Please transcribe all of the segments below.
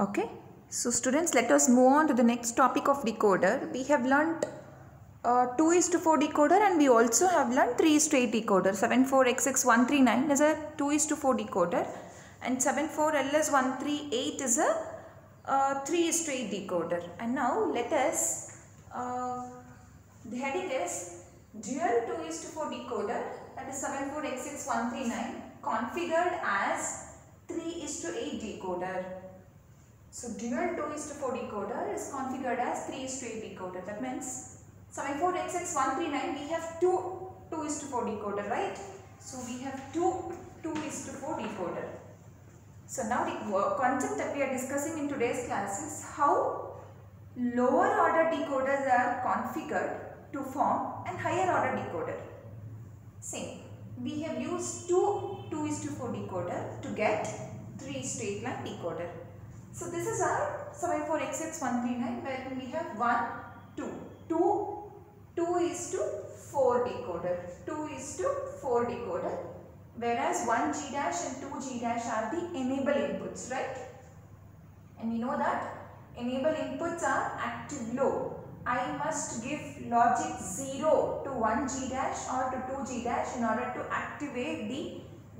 Okay, so students, let us move on to the next topic of decoder. We have learnt 2:4 decoder, and we also have learnt 3:8 decoder. 74XX139 is a 2:4 decoder and 74LS138 is a 3:8 decoder. And now let us, the heading is dual 2:4 decoder, that is 74XX139 configured as 3:8 decoder. So dual 2:4 decoder is configured as 3:8 decoder. That means 74XX139 we have two 2:4 decoder, right? So we have two 2:4 decoder. So now the concept that we are discussing in today's class is how lower order decoders are configured to form an higher order decoder. Same. We have used two 2:4 decoder to get 3 straight line decoder. So this is our 74XX139 where we have 1, 2. 2:4 decoder. 2:4 decoder. Whereas 1G dash and 2G dash are the enable inputs, right? And we know that enable inputs are active low. I must give logic 0 to 1G dash or to 2G dash in order to activate the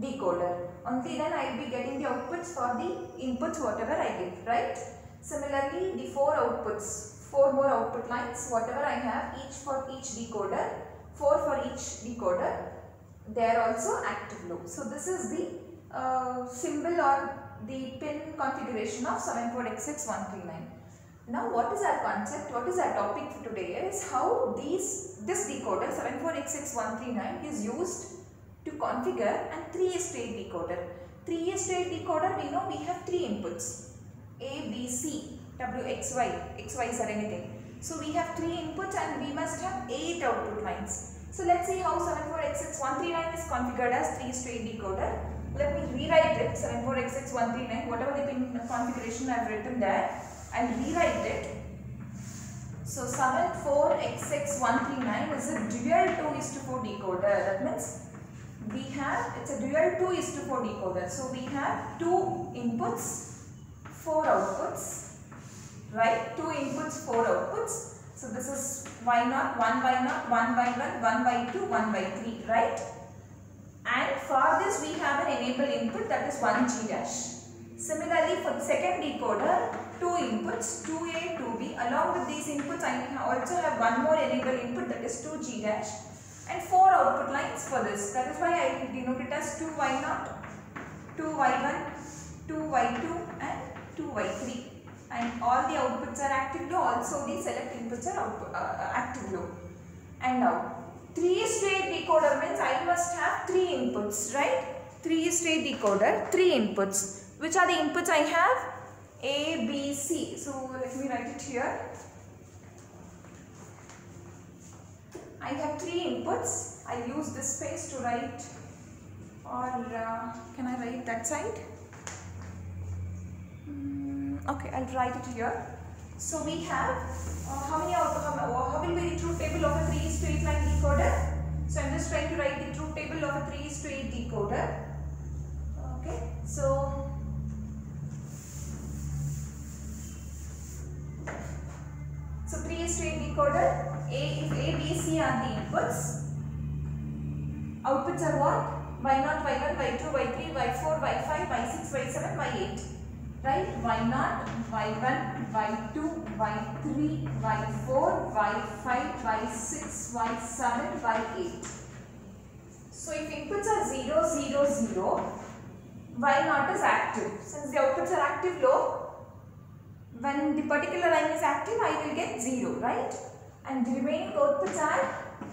decoder. Only then I will be getting the outputs for the inputs whatever I give, right? Similarly, the 4 outputs, 4 more output lines, whatever I have, each for each decoder, 4 for each decoder, they are also active low. So this is the symbol or the pin configuration of 74XX139. Now what is our concept, what is our topic for today is how this decoder 74XX139 is used to configure a 3:8 decoder. 3:8 decoder, we know we have 3 inputs, A, B, C, W, X, Y, XYs or anything. So we have 3 inputs and we must have 8 output lines. So let's see how 74XX139 is configured as 3:8 decoder. Let me rewrite it, 74XX139, whatever the pin configuration I have written there, I will rewrite it. So 74XX139 is a dual 2:4 decoder. That means we have, it's a dual 2:4 decoder. So we have 2 inputs, 4 outputs, right? 2 inputs, 4 outputs. So this is Y0, 1Y0, 1Y1, 1Y2, 1Y3, right? And for this we have an enable input, that is 1G dash. Similarly for the second decoder, 2 inputs, 2A, 2B. Along with these inputs I also have one more enable input, that is 2G dash. And 4 output lines for this. That is why I denote it as 2Y0, 2Y1, 2Y2 and 2Y3. And all the outputs are active low, also the select inputs are active low. And now 3:8 decoder means I must have 3 inputs, right? 3:8 decoder, 3 inputs. Which are the inputs I have? A, B, C. So let me write it here. I have 3 inputs. I use this space to write, or can I write that side? Okay, I'll write it here. So we have how will be the truth table of a 3:8 line decoder? So I'm just trying to write the truth table of a 3:8 decoder. Okay, so 3:8 decoder. If A, B, C are the inputs, outputs are what? Y0, Y1, Y2, Y3, Y4, Y5, Y6, Y7, Y8. Right? Y0, Y1, Y2, Y3, Y4, Y5, Y6, Y7, Y8. So if inputs are 0, 0, 0, Y0 is active. Since the outputs are active low, when the particular line is active, I will get 0, right? And the remaining outputs are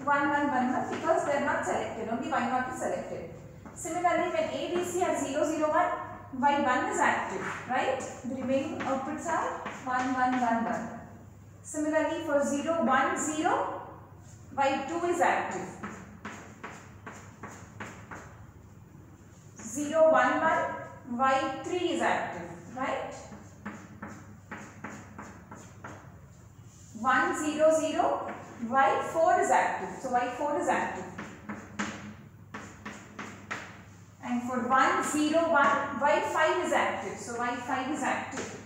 1, 1, 1, 1 because they are not selected, only Y0 is selected. Similarly, when A, B, C are 0, 0, 1, Y1 is active, right? The remaining outputs are 1, 1, 1, 1. Similarly, for 0, 1, 0, Y2 is active. 0, 1, 1, Y3 is active, right? 1, 0, 0, Y4 is active. So Y4 is active. And for 1, 0, 1, Y5 is active. So Y5 is active.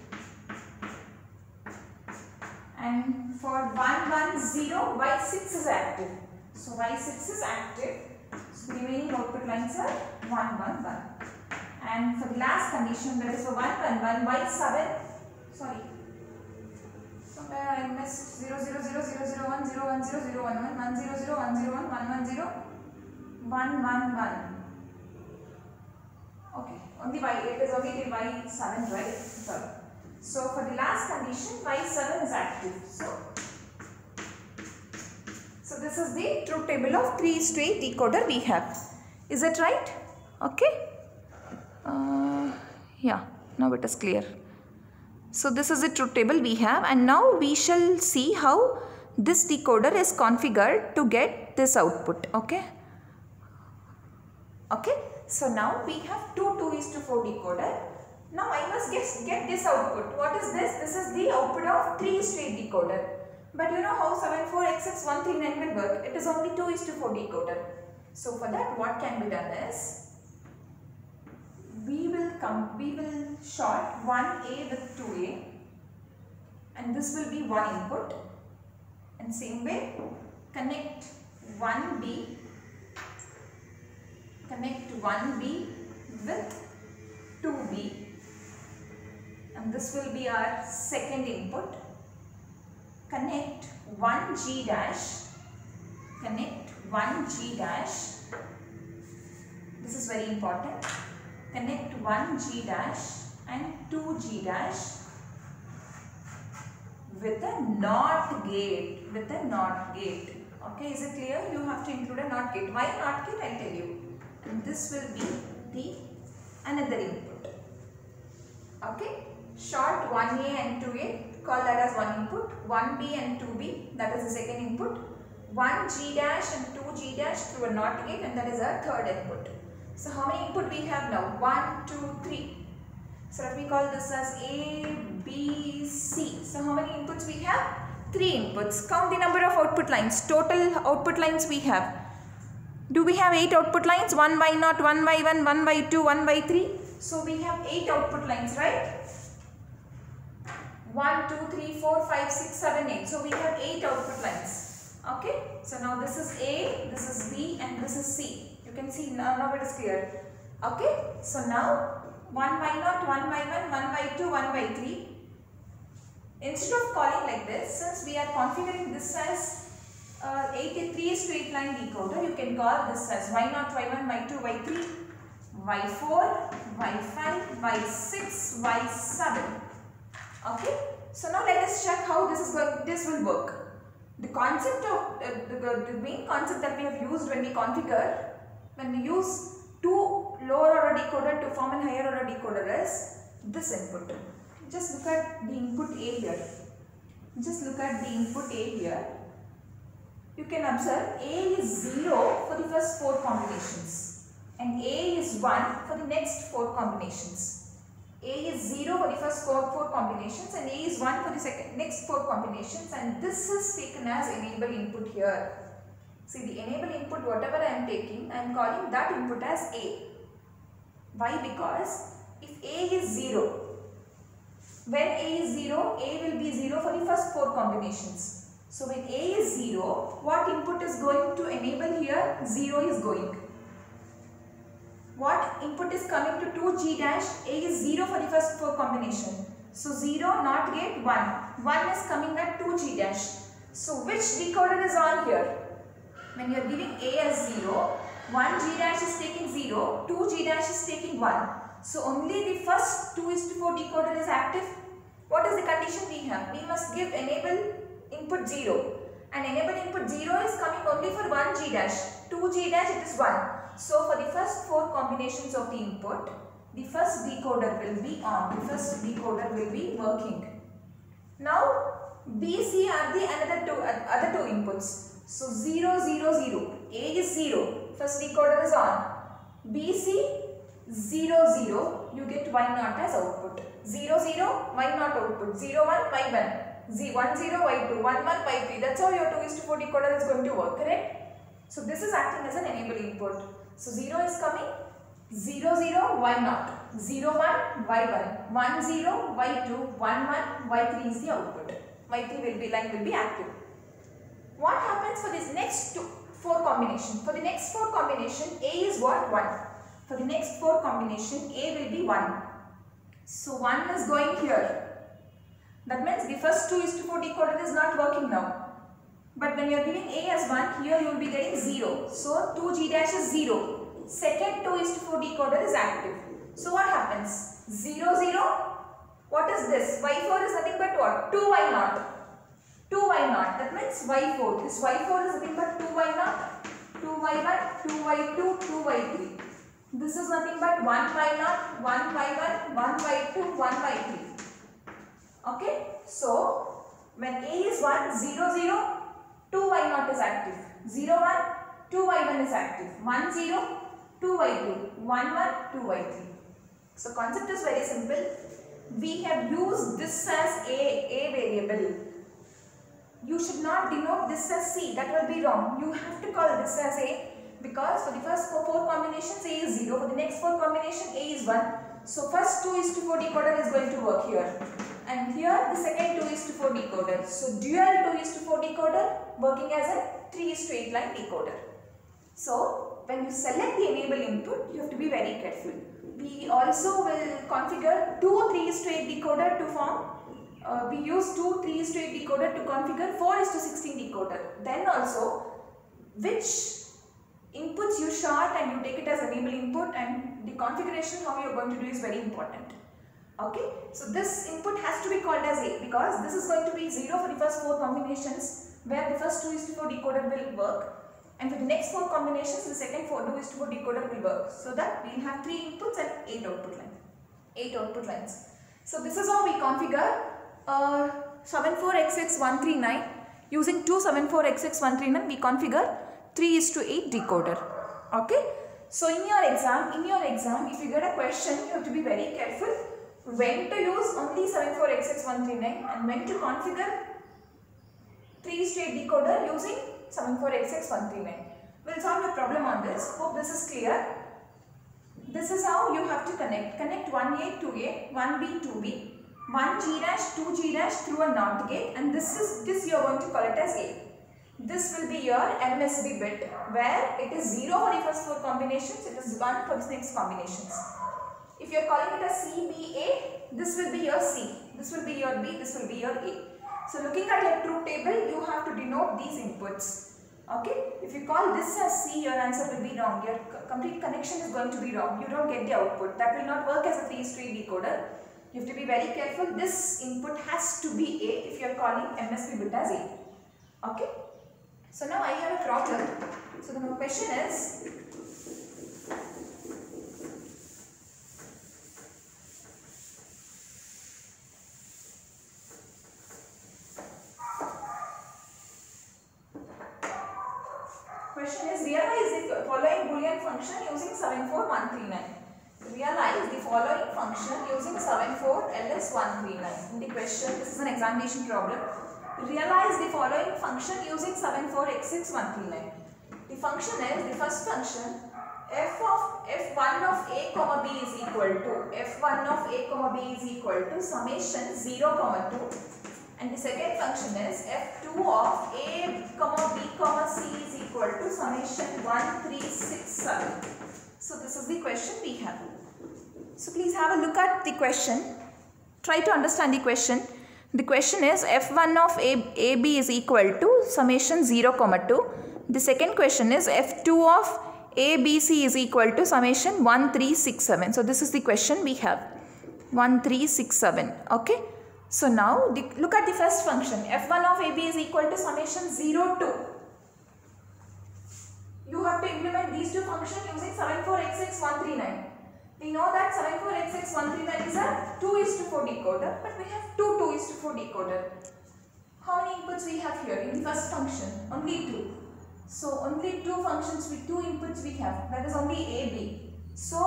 and for 1 1 0 y6 is active. So y6 is active. So the remaining output lines are 1 1 1. And for the last condition, that is for 1 1 1 y7, sorry, somewhere I missed 0 0 0 0 0 1 0 1 0 0 1 1 1 0 0 1 0 1 1 1 0 1 1 1. Okay, only y, it is only till y7, right? Sorry. So for the last condition, y7 is active. So this is the truth table of 3:8 decoder we have. Is it right? Okay. Yeah, now it is clear. So this is the truth table we have, and now we shall see how this decoder is configured to get this output. Okay. Okay. So now we have 2:4 decoder. Now I must get this output. What is this? This is the output of 3:8 decoder. But you know how 74XX139 will work. It is only 2:4 decoder. So for that, what can be done is, we will short 1A with 2A, and this will be one input. And same way, connect 1B with 2B, and this will be our second input. Connect 1G dash, this is very important. Connect 1G dash and 2G dash with a NOT gate. Okay, is it clear? You have to include a NOT gate. Why NOT gate? I'll tell you. And this will be the another input. Okay, short 1A and 2A, call that as one input. 1B and 2B, that is the second input. 1G dash and 2G dash through a NOT gate, and that is our third input. So how many input we have now? 1, 2, 3. So let me call this as A, B, C. So how many inputs we have? 3 inputs. Count the number of output lines. Total output lines we have. Do we have 8 output lines? 1 by 0, 1 by 1, 1 by 2, 1 by 3. So we have 8 output lines, right? 1, 2, 3, 4, 5, 6, 7, 8. So we have 8 output lines. Okay. So now this is A, this is B, and this is C. You can see now it is clear. Okay. So now 1 by 0, 1 by 1, 1 by 2, 1 by 3. Instead of calling like this, since we are configuring this as 3:8 line decoder, you can call this as y0, y1, y2, y3, y4, y5, y6, y7. Okay. So now let us check how this will work. The concept of the main concept that we have used when we configure, when we use two lower order decoder to form an higher order decoder, is this input. Just look at the input A here. You can observe A is 0 for the first 4 combinations and A is 1 for the next 4 combinations. A is 0 for the first 4 combinations and A is 1 for the next 4 combinations, and this is taken as enable input here. See, the enable input, whatever I am taking, I am calling that input as A. Why? Because if A is 0, when A is 0, A will be 0 for the first 4 combinations. So when A is 0, what input is going to enable here? 0 is going. What input is coming to 2G dash? A is 0 for the first 4 combination. So 0, NOT gate, 1. 1 is coming at 2G dash. So which decoder is on here? When you are giving A as 0, 1G dash is taking 0, 2G dash is taking 1. So only the first 2:4 decoder is active. What is the condition we have? We must give enable input 0. And enable input 0 is coming only for 1G dash. 2G dash it is 1. So for the first 4 combinations of the input, the first decoder will be on. The first decoder will be working. Now B, C are the other two inputs. So 0, 0, 0. A is 0. First decoder is on. B, C 0, 0. You get y0 as output. 0, 0, y0 output. 0, 1, y1. 1, 0, y2. 1, 1, y3. That's how your 2:4 decoder is going to work, correct? So this is acting as an enable input. So 0 is coming. 0, 0, y0. 0, 1, y1. 1, 0, y2. 1, 1, y3 is the output. Y3 line will be active. What happens for this next 4 combination? For the next 4 combination, A is what? 1. For the next 4 combination, A will be 1. So 1 is going here. That means the first 2:4 decoder is not working now. But when you are giving A as 1, here you will be getting 0. So 2G dash is 0. Second 2:4 decoder is active. So what happens? 0, 0. What is this? Y4 is nothing but what? 2Y0. 2Y0. That means Y4. This Y4 is nothing but 2Y0, 2Y1, 2Y2, 2Y3. This is nothing but 1Y0, 1Y1, 1Y2, 1Y3. Okay. So when A is 1, 0, 0, 2Y0 is active. 0, 1, 2Y1 is active. 1, 0, 2Y2, 1, 1, 2Y3. So concept is very simple. We have used this as a variable. You should not denote this as C. That will be wrong. You have to call this as A, because for the first 4 combinations A is 0. For the next 4 combination A is 1. So first 2:4 decoder is going to work here. And here the second 2:4 decoder. So dual 2:4 decoder working as a 3:8 line decoder. So when you select the enable input, you have to be very careful. We also will configure 2 3:8 decoder to form. We use 2 3:8 decoder to configure 4:16 decoder. Then also, which inputs you short and you take it as enable input, and the configuration how you are going to do is very important. Okay, so this input has to be called as A, because this is going to be 0 for the first 4 combinations, where the first 2:4 decoder will work, and for the next 4 combinations the second 2:4 decoder will work, so that we will have 3 inputs and 8 output lines. So this is how we configure 74XX139. Using 274XX139 we configure 3:8 decoder. Okay, so in your exam if you get a question, you have to be very careful when to use only 74XX139 and when to configure 3:8 decoder using 74XX139. We'll solve the problem on this. Hope this is clear. This is how you have to connect. Connect 1A, 2A, 1B, 2B, 1G dash, 2G dash through a NOT gate, and this you are going to call it as A. This will be your MSB bit, where it is 0 for the first 4 combinations, it is 1 for the next combinations. If you are calling it a CBA, this will be your C, this will be your B, this will be your A. So looking at your truth table, you have to denote these inputs. Okay, if you call this as C, your answer will be wrong. Your complete connection is going to be wrong. You don't get the output. That will not work as a 3:8 decoder. You have to be very careful. This input has to be A if you are calling MSB bit as A. Okay. So now I have a problem. So the question is, realize the following Boolean function using 74139. Realize the following function using 74LS139. In the question, this is an examination problem. Realize the following function using 74X6139. The function is, the first function, f1 of a comma b is equal to summation 0 comma 2, and the second function is f2 of a comma b comma c is equal to summation 1367. So this is the question we have. So please have a look at the question. Try to understand the question. The question is f1 of ab is equal to summation 0 comma 2. The second question is f2 of abc is equal to summation 1367. So this is the question we have, 1367. Okay. So now look at the first function, f1 of ab is equal to summation 0 to. You have to implement these two functions using 74X6139. We know that 74X6139 is a 2:4 decoder, but we have 2 2:4 decoder. How many inputs we have here in the first function? Only 2. So only 2 functions with 2 inputs we have, that is only AB. So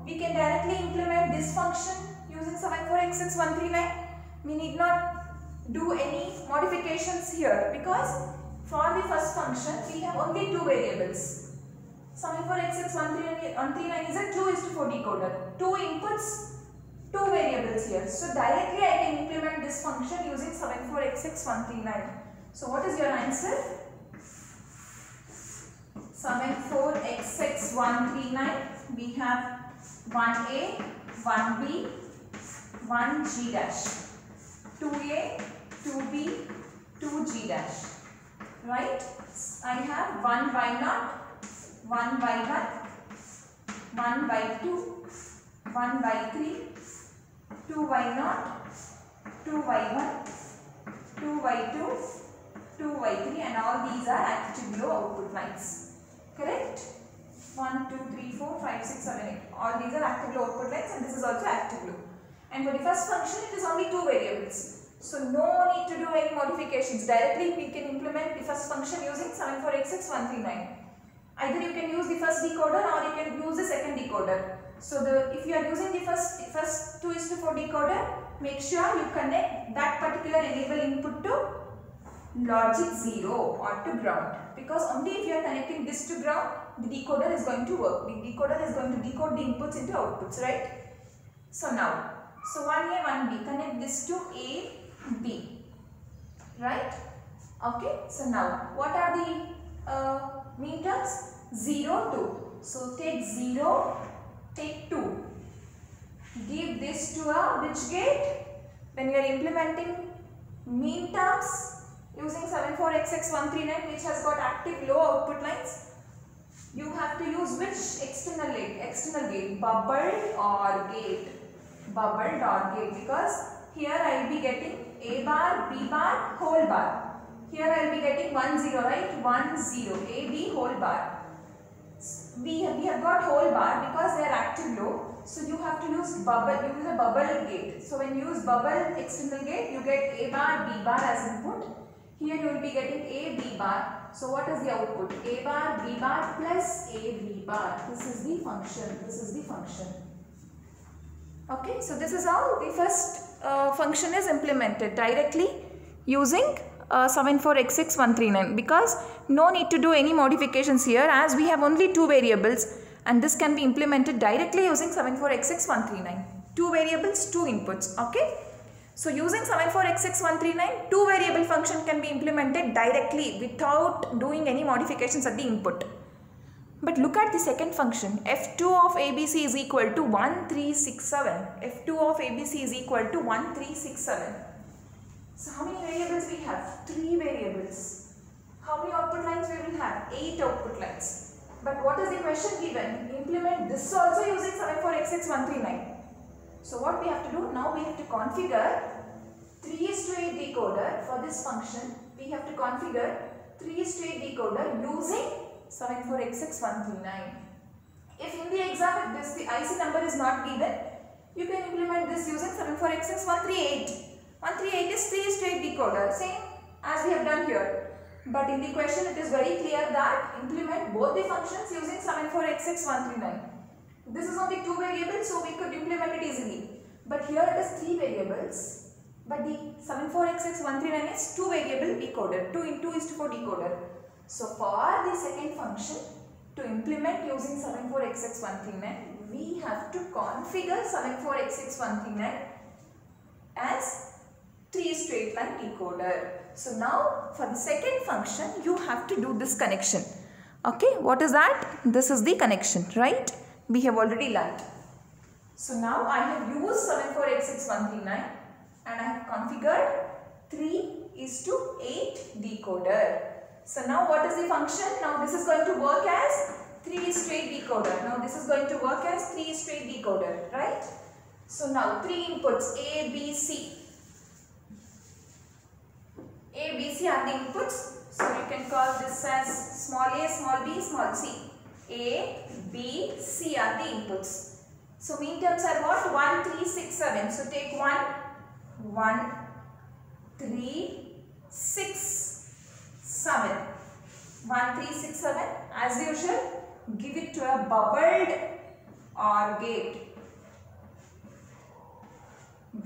we can directly implement this function using 74X6139. We need not do any modifications here, because for the first function we have only 2 variables. 74X6139 is a 2:4 decoder. 2 inputs, 2 variables here. So directly I can implement this function using 74xx139. So what is your answer? 74xx139. We have 1a, 1b, 1g dash, 2a, 2b, 2g dash. Right? I have 1 by 0, 1 by 1, 1 by 2, 1 by 3, 2 by 0, 2 by 1, 2 by 2, 2 by 3, and all these are active low output lines. Correct? 1, 2, 3, 4, 5, 6, 7, 8. All these are active low output lines, and this is also active low. And for the first function, it is only 2 variables. So no need to do any modifications. Directly we can implement the first function using 74xx139. Either you can use the first decoder or you can use the second decoder. So if you are using the first 2:4 decoder, make sure you connect that particular enable input to logic 0 or to ground. Because only if you are connecting this to ground, the decoder is going to work. The decoder is going to decode the inputs into outputs, right? So now, so 1A, 1B, connect this to A, B, right? Okay, so now what are the mean terms? 0, 2. So take 0, take 2. Give this to a which gate? When you are implementing mean terms using 74xx139, which has got active low output lines, you have to use which external gate? External gate, bubbled or gate. Bubbled or gate, because here I will be getting A bar, B bar, whole bar. Here I will be getting 1, 0, right? 1, 0, A, B, whole bar. We have got whole bar because they are active low. So you have to use a bubble gate. So when you use bubble external gate, you get A bar, B bar as input. Here you will be getting A, B bar. So what is the output? A bar, B bar plus A, B bar. This is the function. This is the function. Okay, so this is how the first function is implemented directly using 74xx139, because no need to do any modifications here as we have only 2 variables, and this can be implemented directly using 74xx139. 2 variables, 2 inputs. Okay, so using 74xx139, 2 variable function can be implemented directly without doing any modifications at the input. But look at the second function. F2 of ABC is equal to 1367. F2 of ABC is equal to 1367. So how many variables we have? 3 variables. How many output lines we will have? 8 output lines. But what is the question given? Implement this also using 74xx139. So what we have to do? Now we have to configure 3:8 decoder for this function. We have to configure 3:8 decoder using 74xx139. If in the exam the IC number is not given, you can implement this using 74xx138. 138 is 3:8 decoder, same as we have done here. But in the question it is very clear that implement both the functions using 74xx139. This is only 2 variables, so we could implement it easily. But here it is 3 variables. But the 74xx139 is 2 variable decoder, 2:4 decoder. So for the second function, to implement using 74xx139, we have to configure 74xx139 as 3 straight line decoder. So now for the second function, you have to do this connection. Okay, what is that? This is the connection, right? We have already learnt. So now I have used 74xx139 and I have configured 3:8 decoder. So now what is the function? Now this is going to work as 3:8 decoder. Now this is going to work as 3:8 decoder, right? So now 3 inputs A, B, C. A, B, C are the inputs. So you can call this as small a, small b, small c. A, B, C are the inputs. So mean terms are what? 1, 3, 6, 7. So take 1, 3, 6, 7. 1, 3, 6, 7. As usual, give it to a bubbled OR gate.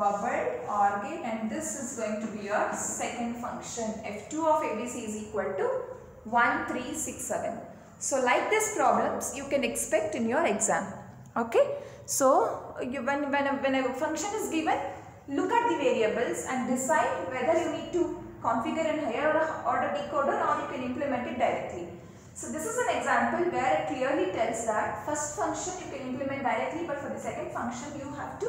Bubbled OR gate, and this is going to be your second function. F2 of ABC is equal to 1, 3, 6, 7. So like these problems you can expect in your exam. Okay. So when a function is given, look at the variables and decide whether you need to configure an higher order decoder or you can implement it directly. So this is an example where it clearly tells that first function you can implement directly, but for the second function you have to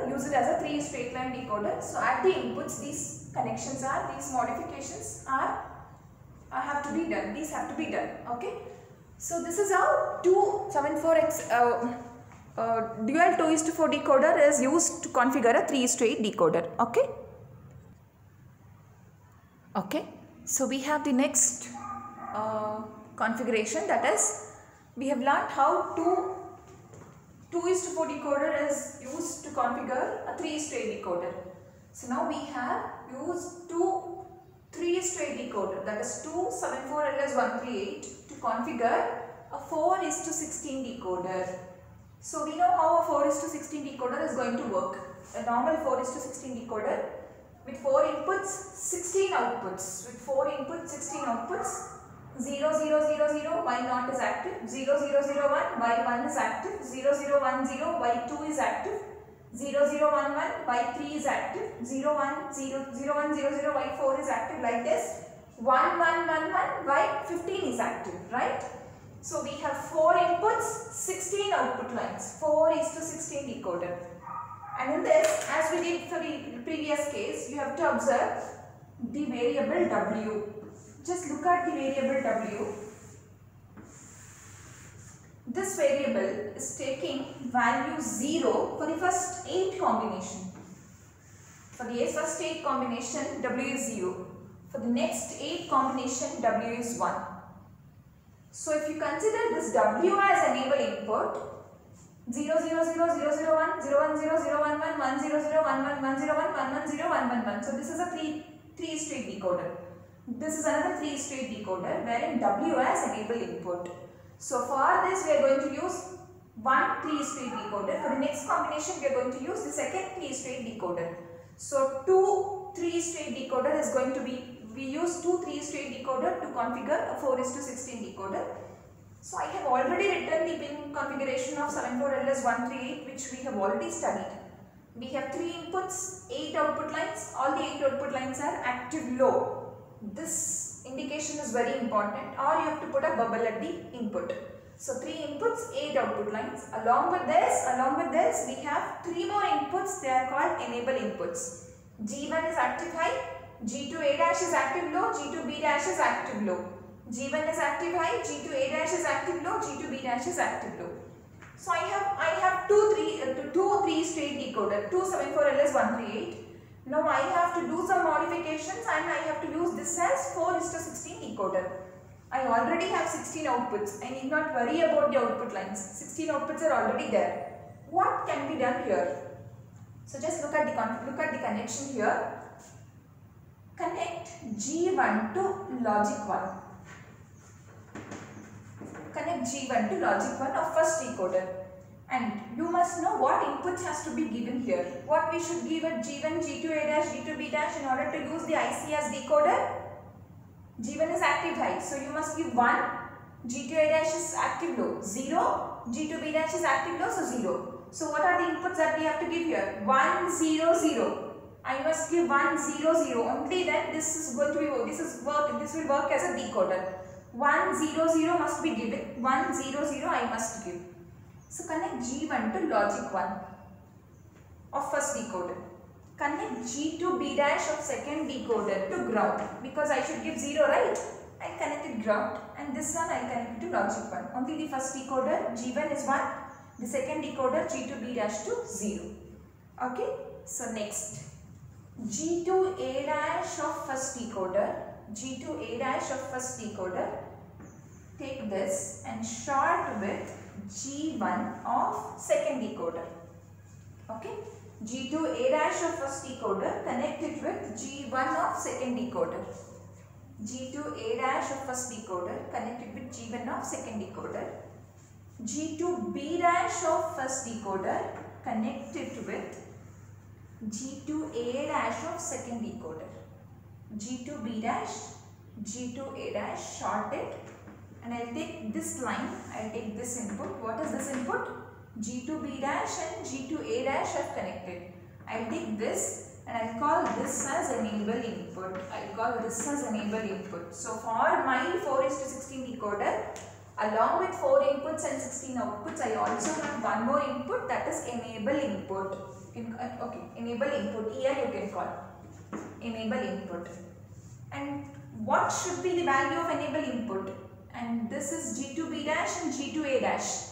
use it as a 3 straight line decoder. So at the inputs these connections are, these modifications have to be done. These have to be done. Okay. So this is how 274X dual 2:4 decoder is used to configure a 3 straight decoder. Okay. Okay. So we have the next configuration, that is, we have learned how 2:4 decoder is used to configure a 3 straight decoder. So now we have used 3 straight decoder, that is 274LS138 to configure a 4:16 decoder. So we know how a 4:16 decoder is going to work. A normal 4:16 decoder with 4 inputs, 16 outputs. With 4 inputs, 16 outputs. 0, 0, 0, 0, Y0 is active. 0, 0, 0, 1, Y1 is active. 0, 0, 1, 0, Y2 is active. 0, 0, 1, 1, Y3 is active. 0, 1, 0, 0, 1, 0, 0, Y4 is active, like this. 1, 1, 1, 1, Y15 is active, right? So we have 4 inputs, 16 output lines. 4:16 decoder. And in this, as we did for the previous case, you have to observe the variable W. Just look at the variable W. This variable is taking value 0 for the first 8 combination. For the first 8 combination, W is 0. For the next 8 combination, W is 1. So if you consider this W as enable input, 0, 0, 0, 0, 0, 1, 0, 1, 0, 0, 1, 1, 1, 0, 0, 1, 1, 1, 0, 1, 1, 1, 0, 1, 1, 1. So this is a 3 straight decoder. This is another 3 straight decoder wherein W as enable input. So for this we are going to use one 3 straight decoder. For the next combination we are going to use the second 3 straight decoder. So 2 3 straight decoder is going to be, we use 2 3 straight decoder to configure a 4:16 decoder. So I have already written the pin configuration of 74LS138, which we have already studied. We have 3 inputs, 8 output lines. All the 8 output lines are active low. This indication is very important, or you have to put a bubble at the input. So 3 inputs, 8 output lines. Along with this, we have 3 more inputs. They are called enable inputs. G1 is active high, G2A dash is active low, G2B dash is active low. G1 is active high, G2A dash is active low, G2B dash is active low. So I have two 3 straight decoder, 274LS138. Now I have to do some modifications and I have to use this as 4:16 decoder. I already have 16 outputs. I need not worry about the output lines. 16 outputs are already there. What can be done here? So just look at the connection here. Connect G1 to logic 1. Connect G1 to logic 1 of first decoder. And you must know what inputs has to be given here. What we should give at G1, G2A dash, G2B dash in order to use the IC as decoder. G1 is active high, so you must give 1. G2A dash is active low, 0. G2B dash is active low, so 0. So what are the inputs that we have to give here? 1, 0, 0. I must give 1, 0, 0. Only then this is going to be, this will work as a decoder. 1, 0, 0 must be given. 1, 0, 0 I must give. So connect G1 to logic 1 of first decoder. Connect G2B dash of second decoder to ground, because I should give 0, right? I connected ground, and this one I connected to logic 1. Only the first decoder G1 is 1, the second decoder G2B dash to 0. Okay. So next, G2A dash of first decoder. G2A dash of first decoder. Take this and short with G1 of second decoder. Okay. G2A dash of first decoder, connect it with G1 of second decoder. G2A dash of first decoder, connect it with G1 of second decoder. G2B dash of first decoder, connect it with G2A dash of second decoder. G2B dash, G2A dash, short it. And I will take this line, I will take this input. What is this input? G2B dash and G2A dash have connected. I'll take this and I'll call this as enable input. I'll call this as enable input. So for my 4:16 decoder, along with 4 inputs and 16 outputs, I also have one more input, that is enable input. Okay, enable input. Here you can call enable input. And what should be the value of enable input? And this is G2B dash and G2A dash.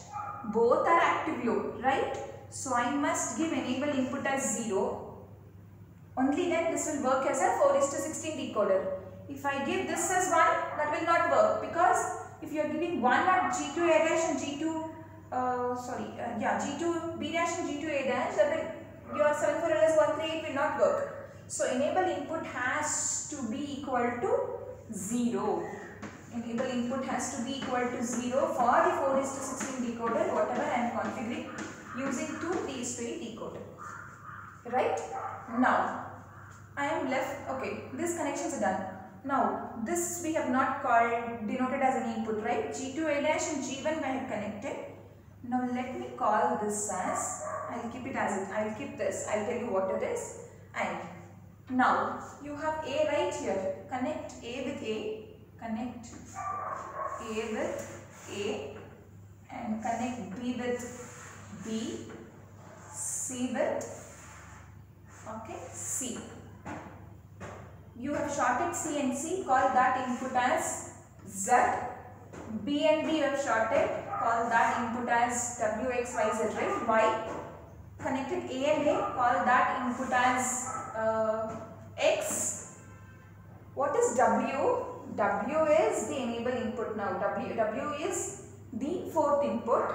Both are active load, right? So I must give enable input as 0. Only then this will work as a 4:16 decoder. If I give this as 1, that will not work, because if you are giving 1 at G2A dash and G2B dash and G2A dash, that will, your 74LS138 will not work. So enable input has to be equal to 0. Enable input has to be equal to 0 for the 4:16 decoder, whatever I am configuring using 2 3:8 decoder. Right? Now, I am left, okay, these connections are done. Now, this we have not denoted as an input, right? G2A dash and G1 I have connected. Now, let me call this as, I'll keep it as it, I'll keep this, I'll tell you what it is. And now, you have A right here. Connect A with A, connect A with A, and connect B with B, C with, okay, C. You have shorted C and C, call that input as Z. B and B you have shorted, call that input as W, X, Y, Z, right? Y. Connected A and A, call that input as X. What is W? W is the enable input now. W is the 4th input,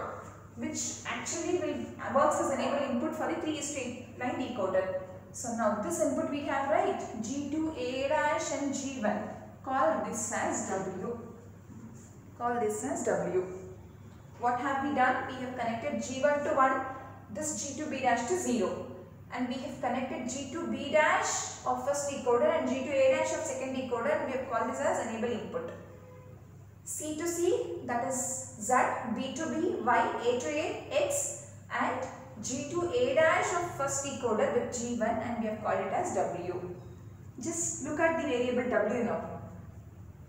which actually works as enable input for the 3:8 line decoder. So now this input we have, right? G2A dash and G1. Call this as W. Call this as W. What have we done? We have connected G1 to 1, this G2B dash to 0. And we have connected G2B dash of first decoder and G2A dash of second decoder, and we have called this as enable input. C to C, that is Z, B to B, Y, A to A, X, and G2A dash of first decoder with G1, and we have called it as W. Just look at the variable W now.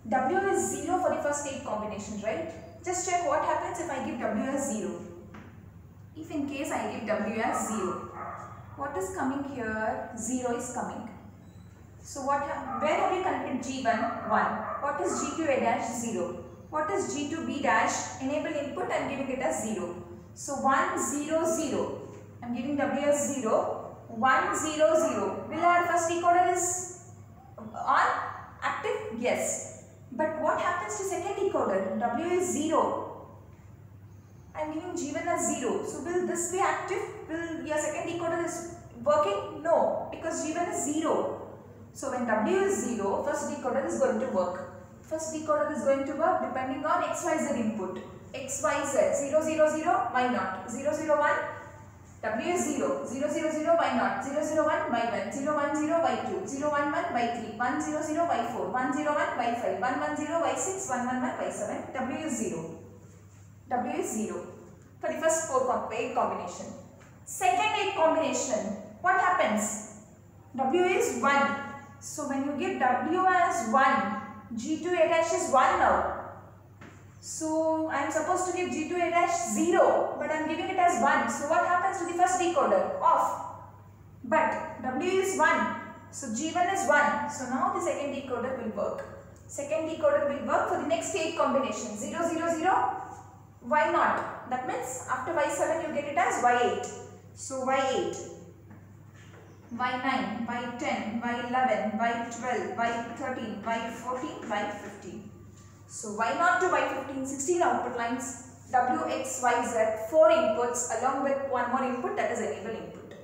W is 0 for the first 8 combinations, right? Just check what happens if I give W as 0. If in case I give W as 0, what is coming here? 0 is coming. So where have you connected G1? 1. What is G2A dash? 0. What is G2B dash? Enable input, I am giving it as 0. So 1, 0, 0. I am giving W as 0. 1, 0, 0. Will our first decoder is on? Active? Yes. But what happens to second decoder? W is 0. I am giving G1 as 0. So will this be active? Will your second decoder is working? No, because G1 is 0. So when W is 0, first decoder is going to work. First decoder is going to work depending on XYZ input. XYZ 0, 0, 0, Y naught. 0, 0, 1, W is 0. 0, 0, 0, Y naught. 0, 0, 1, Y1. 0, 1, 0, Y2. 0, 1, 1, Y3. 1, 0, 0, Y4. 1, 0, 1, Y5. 1, 1, 0, Y6. 1, 1, 1, Y7. W is 0. W is 0 for the first 8 combination. Second 8 combination, what happens? W is 1. So when you give W as 1, G2A dash is 1 now. So I am supposed to give G2A dash 0, but I am giving it as 1. So what happens to the first decoder? Off. But W is 1. So G1 is 1. So now the second decoder will work. Second decoder will work for the next 8 combinations. 0, 0, 0, Y0. That means after Y7 you get it as Y8. So Y8. Y9, Y10, Y11, Y12, Y13, Y14, Y15. So Y0 to Y15, 16 output lines, W, X, Y, Z, 4 inputs along with one more input, that is enable input.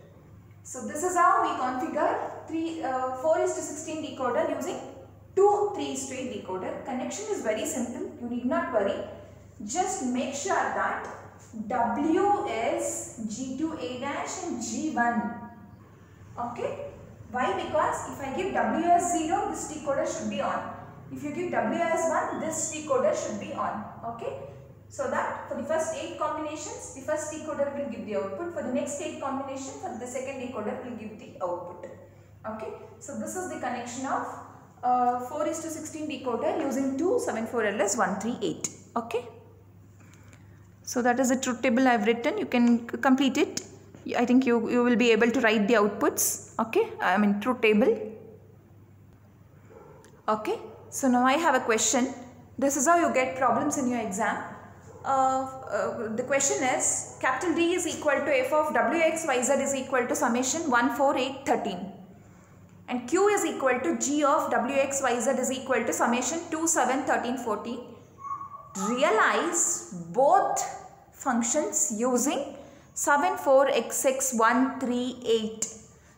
So this is how we configure 4:16 decoder using 2 3:8 decoder. Connection is very simple, you need not worry. Just make sure that W is G2A dash and G1. Okay, why? Because if I give W as 0, this decoder should be on. If you give W as 1, this decoder should be on. Okay, So that for the first 8 combinations, the first decoder will give the output. For the next 8 combinations, for the second decoder will give the output. Okay. So this is the connection of 4:16 decoder using 274LS138. Okay. So that is the truth table I have written. You can complete it. I think you will be able to write the outputs. Okay. I mean truth table. Okay. So now I have a question. This is how you get problems in your exam. The question is, capital D is equal to f of wxyz is equal to summation 1, 4, 8, 13. And Q is equal to G of wxyz is equal to summation 2, 7, 13, 14. Realize both functions using 74xx138.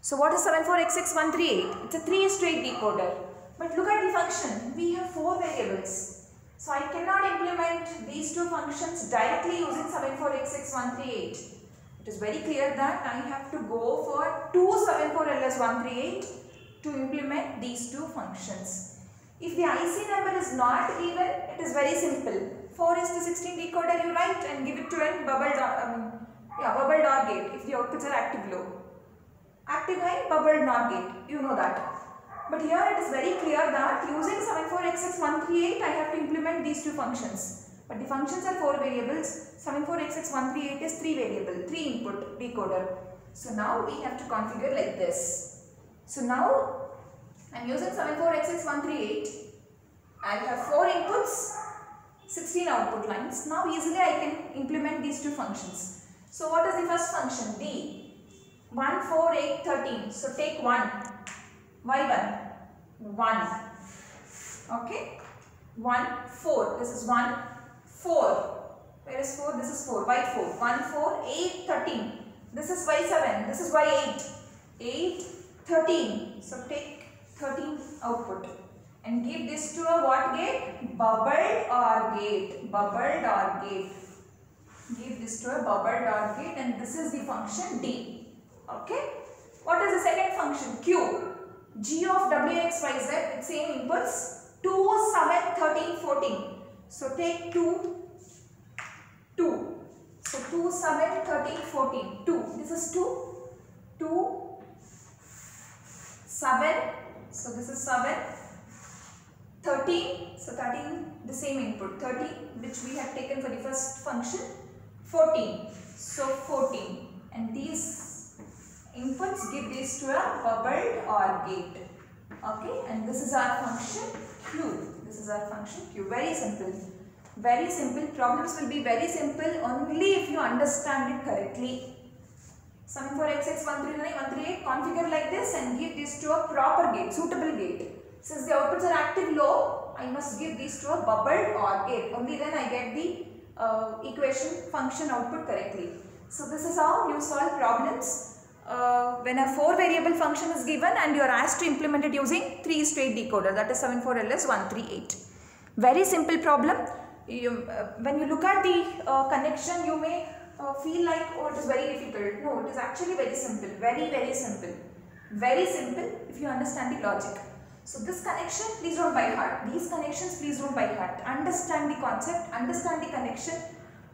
So what is 74xx138? It's a 3:8 decoder. But look at the function. We have 4 variables. So I cannot implement these 2 functions directly using 74xx138. It is very clear that I have to go for 274LS138 to implement these 2 functions. If the IC number is not given, it is very simple. 4:16 decoder you write and give it to a bubbled OR gate if the outputs are active low. Active high, bubbled NOR gate, you know that. But here it is very clear that using 74xx138 I have to implement these 2 functions. But the functions are 4 variables. 74xx138 is 3 variable, 3 input decoder. So now we have to configure like this. So now I am using 74xx138. I have 4 inputs, 16 output lines. Now easily I can implement these 2 functions. So what is the first function? D. 1, 4, 8, 13. So take 1. Why 1? 1. Okay. 1, 4. This is 1, 4. Where is 4? This is 4. Why 4? 1, 4, 8, 13. This is why 7. This is why 8. 8, 13. So take 13 output. And give this to a what gate? Bubbled OR gate. Bubbled OR gate. Give this to a bubbled OR gate, and this is the function D. Okay. What is the second function? Q. G of wxyz, same inputs, 2, 7, 13, 14. So take 2, 2. So 2, 7, 13, 14. 2. This is 2, 2, 7. So this is 7, 13. So 13, the same input, 13, which we have taken for the first function, 14. So 14. And these inputs give this to a bubbled OR gate. Okay, and this is our function Q. This is our function Q. Very simple. Very simple. Problems will be very simple only if you understand it correctly. 74xx138 configure like this and give this to a proper gate, suitable gate. Since the outputs are active low, I must give these to a bubbled OR gate. Only then I get the equation function output correctly. So this is how you solve problems when a 4 variable function is given and you are asked to implement it using 3:8 decoder, that is 74LS138. Very simple problem. When you look at the connection, you may feel like, oh, it is very difficult. No, it is actually very simple. Very, very simple. Very simple if you understand the logic. So this connection, please don't by heart. These connections, please don't by heart. Understand the concept, understand the connection.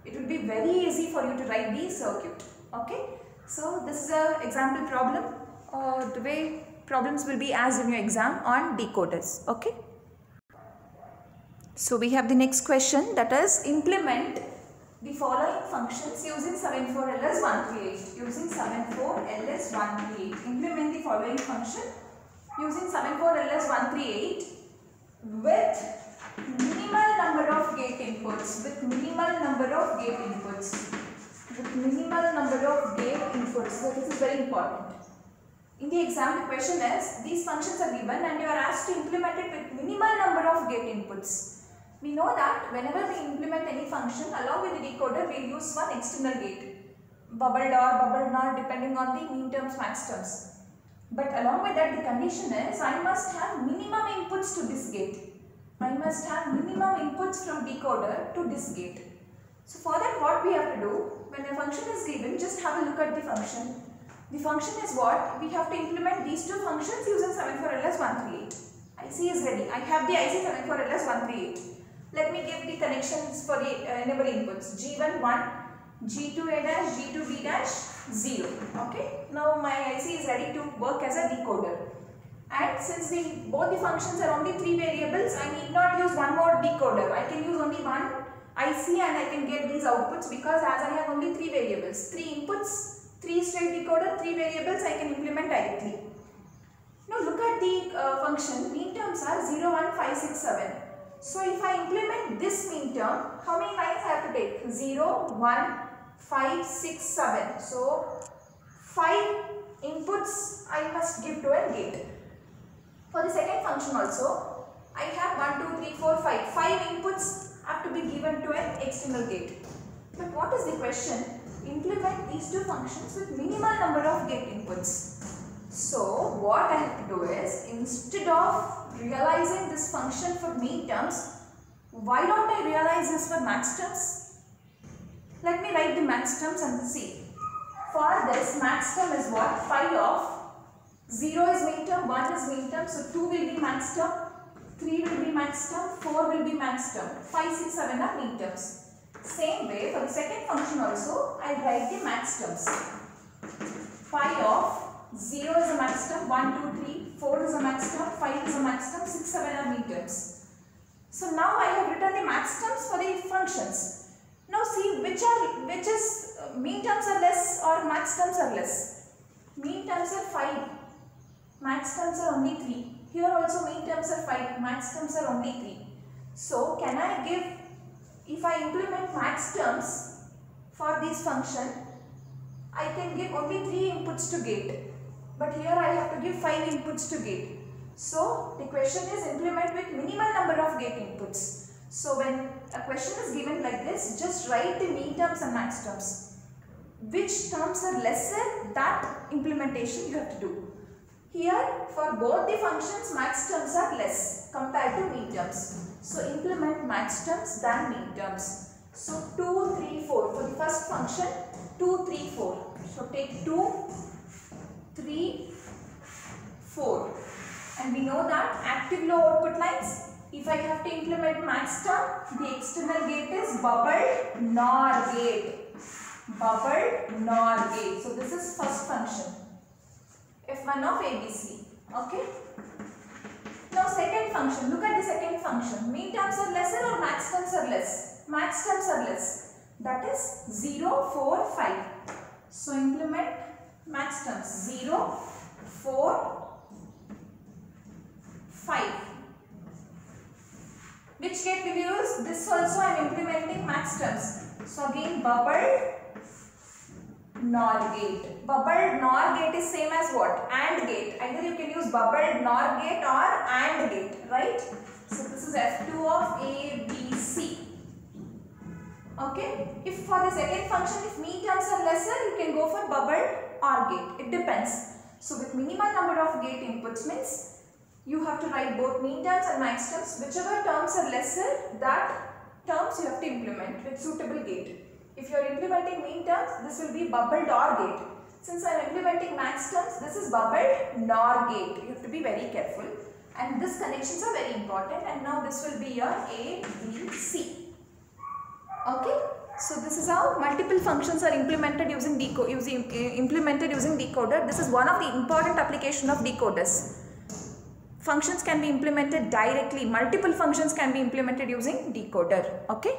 It will be very easy for you to write the circuit. Okay. So this is an example problem. The way problems will be asked in your exam on decoders. Okay. So we have the next question, that is implement the following functions using 74LS138. Using 74LS138. Implement the following function using 74LS138 with minimal number of gate inputs. With minimal number of gate inputs. With minimal number of gate inputs. So this is very important. In the exam, the question is, these functions are given and you are asked to implement it with minimal number of gate inputs. We know that whenever we implement any function, along with the decoder, we will use one external gate. Bubbled OR, bubbled NOR, depending on the min terms, max terms. But along with that, the condition is, I must have minimum inputs to this gate. I must have minimum inputs from decoder to this gate. So for that, what we have to do, when a function is given, just have a look at the function. The function is what? We have to implement these 2 functions using 74LS138. IC is ready. I have the IC 74LS138. Let me give the connections for the enable inputs. G1 1, G2A dash, G2B dash 0. Okay. Now my IC is ready to work as a decoder. And since both the functions are only 3 variables, I need not use one more decoder. I can use only one IC and I can get these outputs, because as I have only 3 variables, 3 inputs, 3 straight decoder, 3 variables I can implement directly. Now look at the function. Mean terms are 0, 1, 5, 6, 7. So if I implement this mean term, how many lines I have to take? 0, 1, 5, 6, 7. So 5 inputs I must give to a gate. For the second function also, I have 1, 2, 3, 4, 5. 5 inputs have to be given to an external gate. But what is the question? Implement these two functions with minimal number of gate inputs. So what I have to do is, instead of realizing this function for mean terms, why don't I realize this for max terms? Let me write the max terms and see. For this, max term is what? Phi of 0 is mean term, 1 is mean term, so 2 will be max term, 3 will be max term, 4 will be max term, 5, 6, 7 are mean terms. Same way, for the second function also, I write the max terms. Phi of 0 is a max term, 1, 2, 3, 4 is a max term, 5 is a max term, 6, 7 are mean terms. So now I have written the max terms for the functions. Now see which is mean terms are less or max terms are less. Mean terms are 5. Max terms are only 3. Here also mean terms are 5. Max terms are only 3. So can I give, if I implement max terms for this function, I can give only 3 inputs to gate. But here I have to give 5 inputs to gate. So the question is implement with minimal number of gate inputs. So when a question is given like this, just write the mean terms and max terms. Which terms are lesser, that implementation you have to do. Here, for both the functions, max terms are less compared to mean terms. So, implement max terms than mean terms. So, 2, 3, 4. For the first function, 2, 3, 4. So, take 2, 3, 4. And we know that active low output lines, if I have to implement max term, the external gate is bubbled NOR gate. Bubbled NOR gate. So, this is first function. F1 of ABC. Okay. Now second function. Look at the second function. Mean terms are lesser or max terms are less? Max terms are less. That is 0, 4, 5. So implement max terms. 0, 4, 5. Which gate will you use? This also I am implementing max terms. So again bubbled NOR gate. Bubbled NOR gate is same as what? AND gate. Either you can use bubbled NOR gate or AND gate, right? So this is F2 of A, B, C. Okay. If for the second function, if mean terms are lesser, you can go for bubbled OR gate. It depends. So with minimal number of gate inputs means you have to write both mean terms and max terms. Whichever terms are lesser, that terms you have to implement with suitable gate. If you are implementing mean terms, this will be bubbled OR gate. Since I am implementing max terms, this is bubbled NOR gate. You have to be very careful. And these connections are very important. And now this will be your A, B, C. Okay. So this is how multiple functions are implemented using decoder. This is one of the important application of decoders. Functions can be implemented directly. Multiple functions can be implemented using decoder. Okay.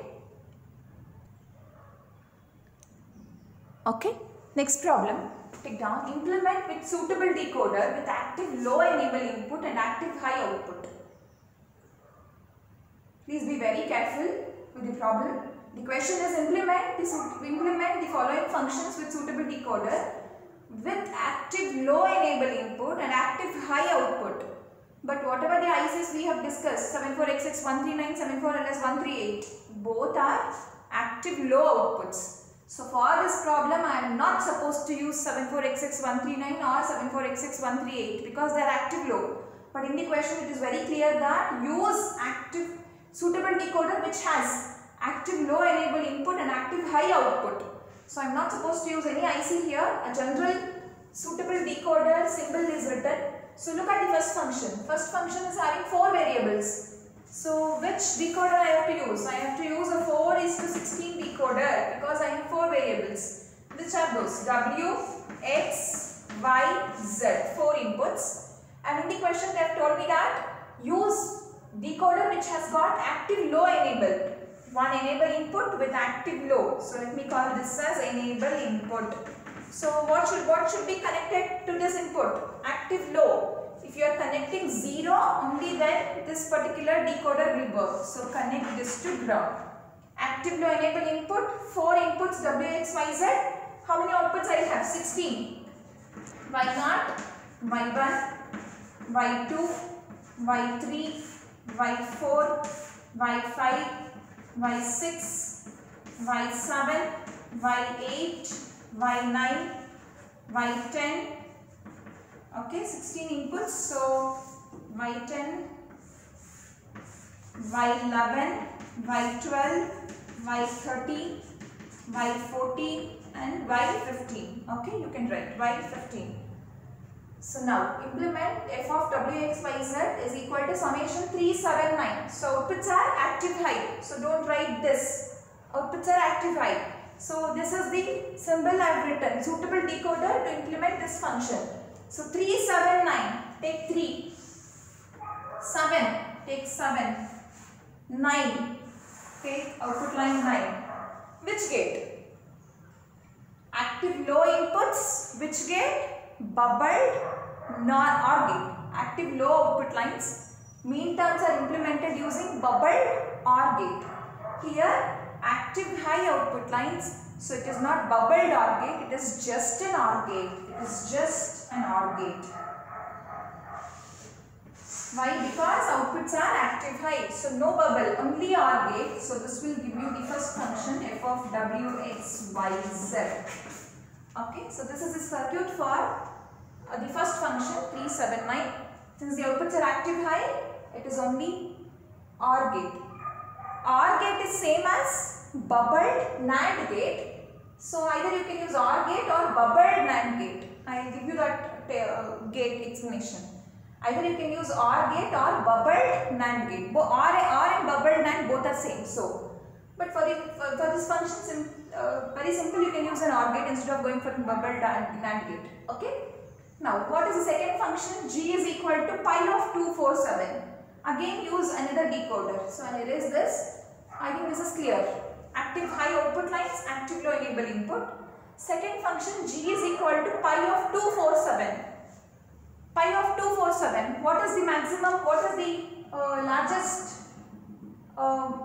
Okay. Next problem. Take down. Implement with suitable decoder with active low enable input and active high output. Please be very careful with the problem. The question is implement the following functions with suitable decoder with active low enable input and active high output. But whatever the ICs we have discussed, 74XX139, 74LS138, both are active low outputs. So for this problem, I am not supposed to use 74XX139 or 74XX138 because they are active low. But in the question, it is very clear that use active suitable decoder which has active low enable input and active high output. So I am not supposed to use any IC here. A general suitable decoder symbol is written. So look at the first function. First function is having 4 variables. So which decoder I have to use? I have to use a 4:16 decoder because I have 4 variables. Which are those? W, X, Y, Z. 4 inputs. And in the question they have told me that use decoder which has got active low enabled. One enable input with active low. So let me call this as enable input. So what should be connected to this input? Active low. If you are connecting 0, only then this particular decoder will work. So connect this to ground. Active low enable input, 4 inputs W, X, Y, Z. How many outputs I have? 16. Y0, Y1, Y2, Y3, Y4, Y5, Y6, Y7, Y8, Y9, Y10. Okay, 16 inputs. So Y10, Y11, Y12, Y13, Y14 and Y15. Okay, you can write Y15. So now implement f of W, X, Y, Z is equal to summation 379. So outputs are active high. So don't write this. Outputs are active high. So this is the symbol I have written. Suitable decoder to implement this function. So 379, take 3. 7, take 7. 9, take output line 9. Which gate? Active low inputs. Which gate? Bubbled OR gate. Active low output lines. Mean terms are implemented using bubbled OR gate. Here active high output lines. So it is not bubbled OR gate. It is just an OR gate. It is just an OR gate. Why? Because outputs are active high. So no bubble, only OR gate. So this will give you the first function f of W, X, Y, Z. Okay. So this is the circuit for the first function 379. Since the outputs are active high, it is only OR gate. OR gate is same as bubbled NAND gate. So either you can use OR gate or bubbled NAND gate. I will give you that gate explanation. Either you can use OR gate or bubbled NAND gate. OR and bubbled NAND both are same. So, but for this function, very simple, you can use an OR gate instead of going for bubbled NAND gate. Okay. Now, what is the second function? G is equal to pi of 247. Again, use another decoder. So, I will erase this. I think this is clear. Active high output lines, active low enable input. Second function G is equal to pi of 247. Pi of 247. What is the maximum? What is the largest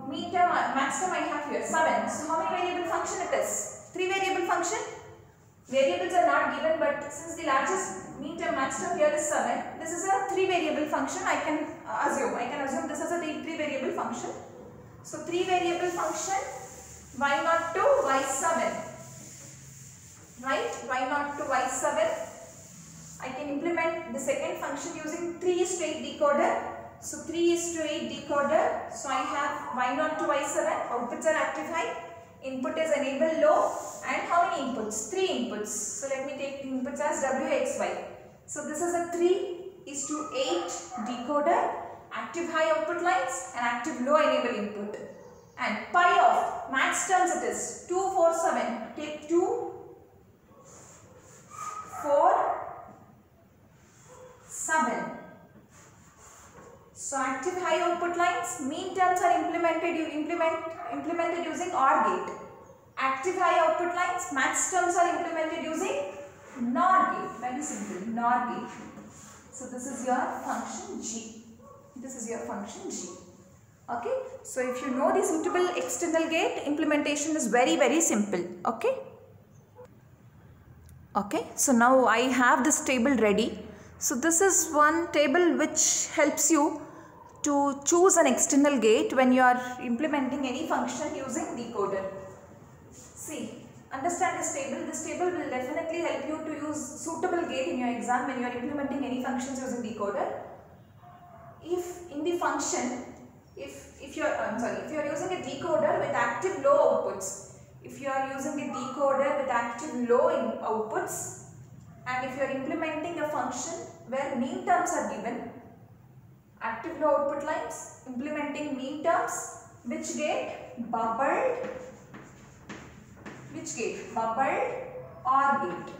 mean term, max term I have here? 7. So, how many variable function it is? 3 variable function. Variables are not given, but since the largest mean term max term here is 7, this is a 3 variable function. I can assume this is a 3 variable function. So 3 variable function y0 to y7, right? y0 to y7. I can implement the second function using 3:8 decoder. So 3:8 decoder. So I have y0 to y7. Outputs are active high. Input is enable low. And how many inputs? 3 inputs. So let me take the inputs as W, X, Y. So this is a 3:8 decoder. Active high output lines and active low enable input. And pi of max terms it is 247. Take 2, 4, 7. So active high output lines, mean terms are implemented using OR gate. Active high output lines, max terms are implemented using NOR gate. Very simple, NOR gate. So this is your function G. This is your function G. Okay. So if you know the suitable external gate, implementation is very simple. Okay. Okay. So now I have this table ready. So this is one table which helps you to choose an external gate when you are implementing any function using decoder. See, understand this table. This table will definitely help you to use suitable gate in your exam when you are implementing any functions using decoder. If in the function, if you are using a decoder with active low outputs, if you are using a decoder with active low outputs, and if you are implementing a function where mean terms are given, Active low output lines, implementing mean terms. Which gate? Bubbled. Which gate? Bubbled OR gate.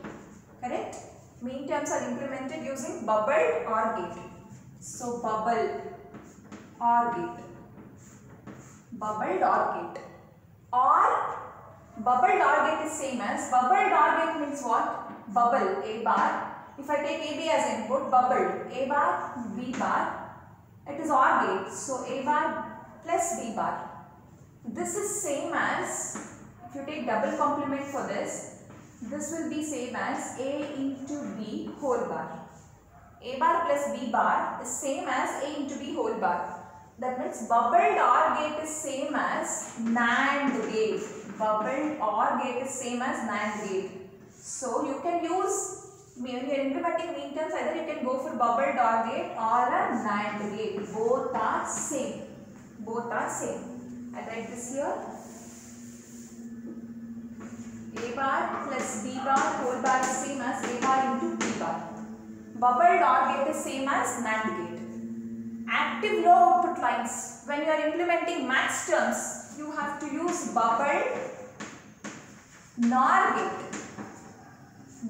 Correct? Mean terms are implemented using bubbled OR gate. So bubble OR gate. Bubbled OR gate. Or bubbled OR gate is same as bubbled OR gate means what? Bubble A bar. If I take AB as input, bubbled A bar, B bar, it is OR gate. So A bar plus B bar. This is same as, if you take double complement for this will be same as A into B whole bar. A bar plus B bar is same as A into B whole bar. That means bubbled OR gate is same as NAND gate. Bubbled OR gate is same as NAND gate. So you can use, when you are implementing mean terms, either you can go for bubbled OR gate or a NAND gate. Both are same. Both are same. I write this here. A bar plus B bar whole bar is same as A bar into B bar. Bubbled OR gate is same as NAND gate. Active low output lines. When you are implementing max terms, you have to use bubbled NOR gate.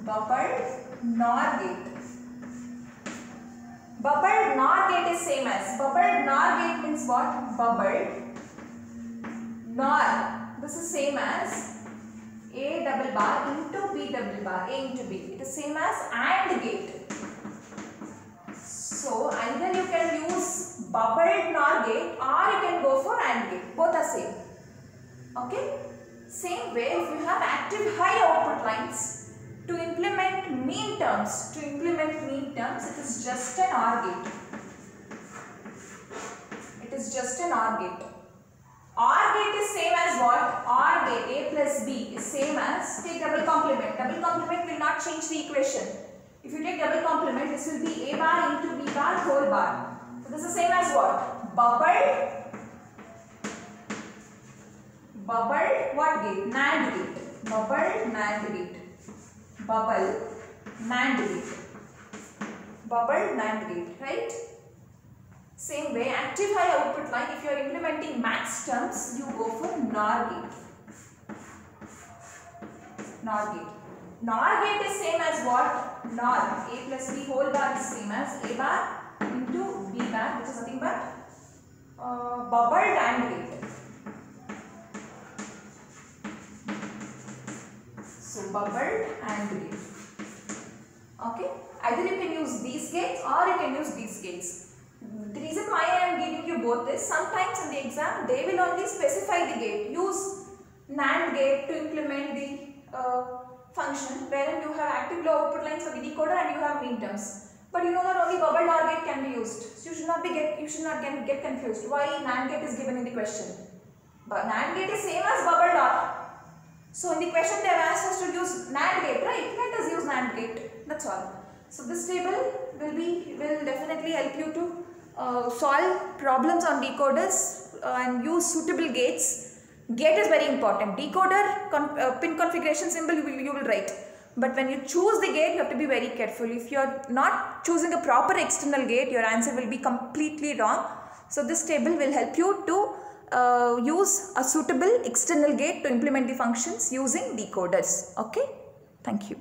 Bubbled NOR gate. Bubbled NOR gate is same as, bubbled NOR gate means what? Bubbled NOR. This is same as A double bar into B double bar, A into B. It is same as AND gate. So either you can use bubbled NOR gate or you can go for AND gate. Both are same. Okay. Same way, if you have active high output lines, to implement mean terms, it is just an OR gate. It is just an OR gate. OR gate is same as what? OR gate, A plus B is same as, take double complement. Double complement will not change the equation. If you take double complement, this will be A bar into B bar whole bar. So this is same as what? Bubbled what gate? NAND gate. Bubbled NAND gate. Bubble NAND gate. Bubbled NAND gate, right? Same way, active high output line, if you are implementing max terms, you go for NOR gate. NOR gate. NOR gate is same as what? NOR. A plus B whole bar is same as A bar into B bar, which is nothing but bubbled AND gate. So bubbled AND gate. Okay. Either you can use these gates or you can use these gates. The reason why I am giving you both is, sometimes in the exam they will only specify the gate. Use NAND gate to implement the function wherein you have active low output lines for the decoder and you have mean terms. But you know that only bubbled OR gate can be used. So you should not get confused. Why NAND gate is given in the question? But NAND gate is same as bubbled OR. So in the question they have asked us to use NAND gate, right? Let us use NAND gate. That's all. So this table will definitely help you to solve problems on decoders and use suitable gates. Gate is very important. Decoder pin configuration symbol you will write. But when you choose the gate, you have to be very careful. If you are not choosing a proper external gate, your answer will be completely wrong. So this table will help you to use a suitable external gate to implement the functions using decoders. Okay. Thank you.